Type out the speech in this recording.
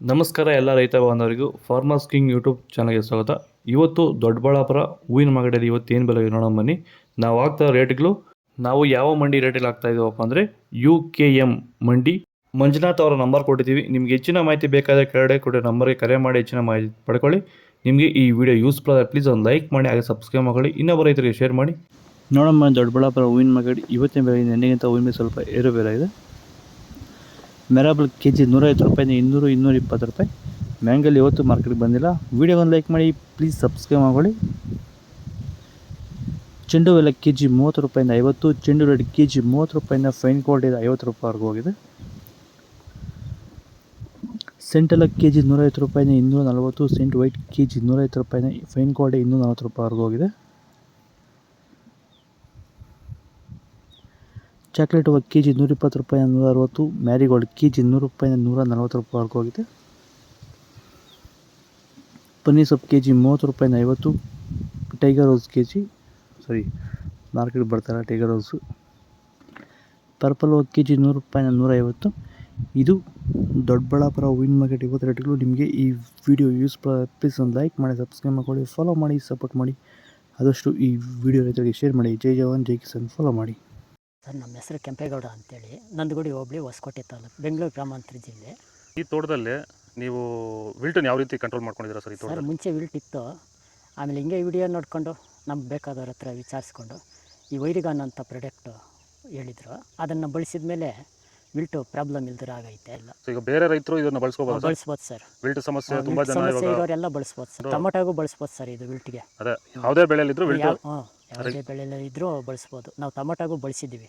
ನಮಸ್ಕಾರ ಎಲ್ಲ ರೈತ ಬಾಂಧವರಿಗೂ ಫಾರ್ಮರ್ಸ್ ಕಿಂಗ್ ಯೂಟ್ಯೂಬ್ ಚಾನಲ್ಗೆ ಸ್ವಾಗತ. ಇವತ್ತು ದೊಡ್ಡಬಳ್ಳಾಪುರ ಹೂವಿನ ಮಾರ್ಕೆಟಲ್ಲಿ ಇವತ್ತು ಏನು ಬೆಲೆ ನೋಡೋಣ ಬನ್ನಿ. ನಾವು ಆಗ್ತಾ ರೇಟ್ಗಳು ನಾವು ಯಾವ ಮಂಡಿ ರೇಟಲ್ಲಿ ಆಗ್ತಾ ಇದ್ದೀವಪ್ಪ ಅಂದರೆ UKM ಮಂಡಿ. ಮಂಜುನಾಥ್ ಅವರ ನಂಬರ್ ಕೊಟ್ಟಿದ್ದೀವಿ. ನಿಮ್ಗೆ ಹೆಚ್ಚಿನ ಮಾಹಿತಿ ಬೇಕಾದರೆ ಕೆಳಗಡೆ ಕೊಟ್ಟೆ ನಂಬರ್ಗೆ ಕರೆ ಮಾಡಿ ಹೆಚ್ಚಿನ ಮಾಹಿತಿ ಪಡ್ಕೊಳ್ಳಿ. ನಿಮಗೆ ಈ ವಿಡಿಯೋ ಯೂಸ್ಫುಲ್ ಆದರೆ ಪ್ಲೀಸ್ ಒಂದು ಲೈಕ್ ಮಾಡಿ, ಹಾಗೆ ಸಬ್ಸ್ಕ್ರೈಬ್ ಮಾಡಿ, ಇನ್ನೊಬ್ಬ ರೈತರಿಗೆ ಶೇರ್ ಮಾಡಿ. ನೋಡಮ್ಮ, ದೊಡ್ಡಬಳ್ಳಾಪುರ ಹೂವಿನ ಮಾರ್ಕೆಟ್ ಇವತ್ತಿನ ಬೆಲೆ ನೆನ್ನೆಗಿಂತ ಹೂವಿನ ಮೇಲೆ ಸ್ವಲ್ಪ ಏರುಪೇರಾಗಿದೆ. ಮೆರಾಬಲ್ ಕೆಜಿ 150 ರೂಪಾಯಿಂದ 200, 220 ರೂಪಾಯಿ. ಮ್ಯಾಂಗಲ್ ಇವತ್ತು ಮಾರ್ಕೆಟ್ಗೆ ಬಂದಿಲ್ಲ. ವಿಡಿಯೋವನ್ನು ಲೈಕ್ ಮಾಡಿ, ಪ್ಲೀಸ್ ಸಬ್ಸ್ಕ್ರೈಬ್ ಮಾಡಿ. ಚೆಂಡು ಎಲ್ಲ ಕೆಜಿ 30 ರೂಪಾಯಿಂದ 50, ಚೆಂಡು ರೆಡ್ ಕೆಜಿ 30 ರೂಪಾಯಿಂದ ಫೈನ್ ಕ್ವಾಲಿಟಿ 50 ರೂಪಾಯಿವರೆಗೂ ಹೋಗಿದೆ. ಸೆಂಟ್ ಎಲ್ಲ ಕೆಜಿ 150 ರೂಪಾಯಿಂದ 240, ಸೆಂಟ್ ವೈಟ್ ಕೆಜಿ 150 ರೂಪಾಯಿಂದ ಫೈನ್ ಕ್ವಾಲಿಟಿ 240 ರೂಪಾಯಿವರೆಗೂ ಹೋಗಿದೆ. ಚಾಕ್ಲೇಟ್ ಹೂವು ಕೆಜಿ 120 ರೂಪಾಯಿಂದ 160, ಮ್ಯಾರಿಗೋಲ್ಡ್ ಕೆಜಿ 100 ರೂಪಾಯಿಂದ 140 ರೂಪಾಯಿವರೆಗೂ ಹೋಗಿದೆ. ಪನ್ನೀರ್ ಸೊಪ್ಪು ಕೆಜಿ 30 ರೂಪಾಯಿಂದ 50, ಟೈಗರ್ ರೋಸ್ ಮಾರ್ಕೆಟ್ ಬರ್ತಾರೆ ಟೈಗರ್ ರೋಸು. ಪರ್ಪಲ್ ಹೂವು ಕೆಜಿ 100 ರೂಪಾಯಿಂದ 150. ಇದು ದೊಡ್ಡಬಳ್ಳಾಪುರ ಹೂವಿನ ಮಾರ್ಕೆಟ್ ಇವತ್ತು ರೇಟ್ಗಳು. ನಿಮಗೆ ಈ ವಿಡಿಯೋ ಪ್ಲೀಸ್ ಒಂದು ಲೈಕ್ ಮಾಡಿ, ಸಬ್ಸ್ಕ್ರೈಬ್ ಮಾಡಿ, ಫಾಲೋ ಮಾಡಿ, ಸಪೋರ್ಟ್ ಮಾಡಿ. ಆದಷ್ಟು ಈ ವಿಡಿಯೋ ರೈತರಿಗೆ ಶೇರ್ ಮಾಡಿ. ಜೈ ಜವಾನ್ ಜೈ ಕಿಸಾನ್ ಫಾಲೋ ಮಾಡಿ. ಸರ್, ನಮ್ಮ ಹೆಸರು ಕೆಂಪೇಗೌಡ ಅಂತೇಳಿ, ನಂದಗುಡಿ ಹೋಬಳಿ, ಹೊಸಕೋಟೆ ತಾಲೂಕು, ಬೆಂಗಳೂರು ಗ್ರಾಮಾಂತರ ಜಿಲ್ಲೆ. ಈ ತೋಟದಲ್ಲಿ ನೀವು ವಿಲ್ಟನ್ ಯಾವ ರೀತಿ ಕಂಟ್ರೋಲ್ ಮಾಡ್ಕೊಂಡಿದ್ದೀರಾ ಸರ್? ಸರ್, ಮುಂಚೆ ವಿಲ್ಟ್ ಇತ್ತು. ಆಮೇಲೆ ಹಿಂಗೆ ವಿಡಿಯೋ ನೋಡಿಕೊಂಡು ನಮ್ಗೆ ಬೇಕಾದವ್ರ ಹತ್ರ ವಿಚಾರಿಸ್ಕೊಂಡು ಈ ವೈರಿಗಾನ್ ಅಂತ ಪ್ರಾಡಕ್ಟು ಹೇಳಿದರು. ಅದನ್ನು ಬಳಸಿದ ಮೇಲೆ ವಿಲ್ಟು ಪ್ರಾಬ್ಲಮ್ ಇಲ್ದಿರ ಆಗೈತೆ. ಇಲ್ಲ ಈಗ ಬೇರೆ ರೈತರು ಇದನ್ನು ಬಳಸ್ಬೋದು ಸರ್. ವಿಲ್ಟ್ ಸಮಸ್ಯೆ ತುಂಬ ಜನ ಇರೋರೆಲ್ಲ ಬಳಸ್ಬೋದು ಸರ್. ಟೊಮೊಟೊಗೂ ಬಳಸ್ಬೋದು ಸರ್ ಇದು ವಿಲ್ಟ್ಗೆ. ಅದೇ ಯಾವುದೇ ಬೆಳೆಯಲ್ಲಿದ್ರು ಯಾವುದೇ ಬೆಳೆಯಲ್ಲಿ ಇದ್ರೂ ಬಳಸ್ಬೋದು. ನಾವು ಟೊಮೊಟೊಗೂ ಬಳಸಿದ್ದೀವಿ.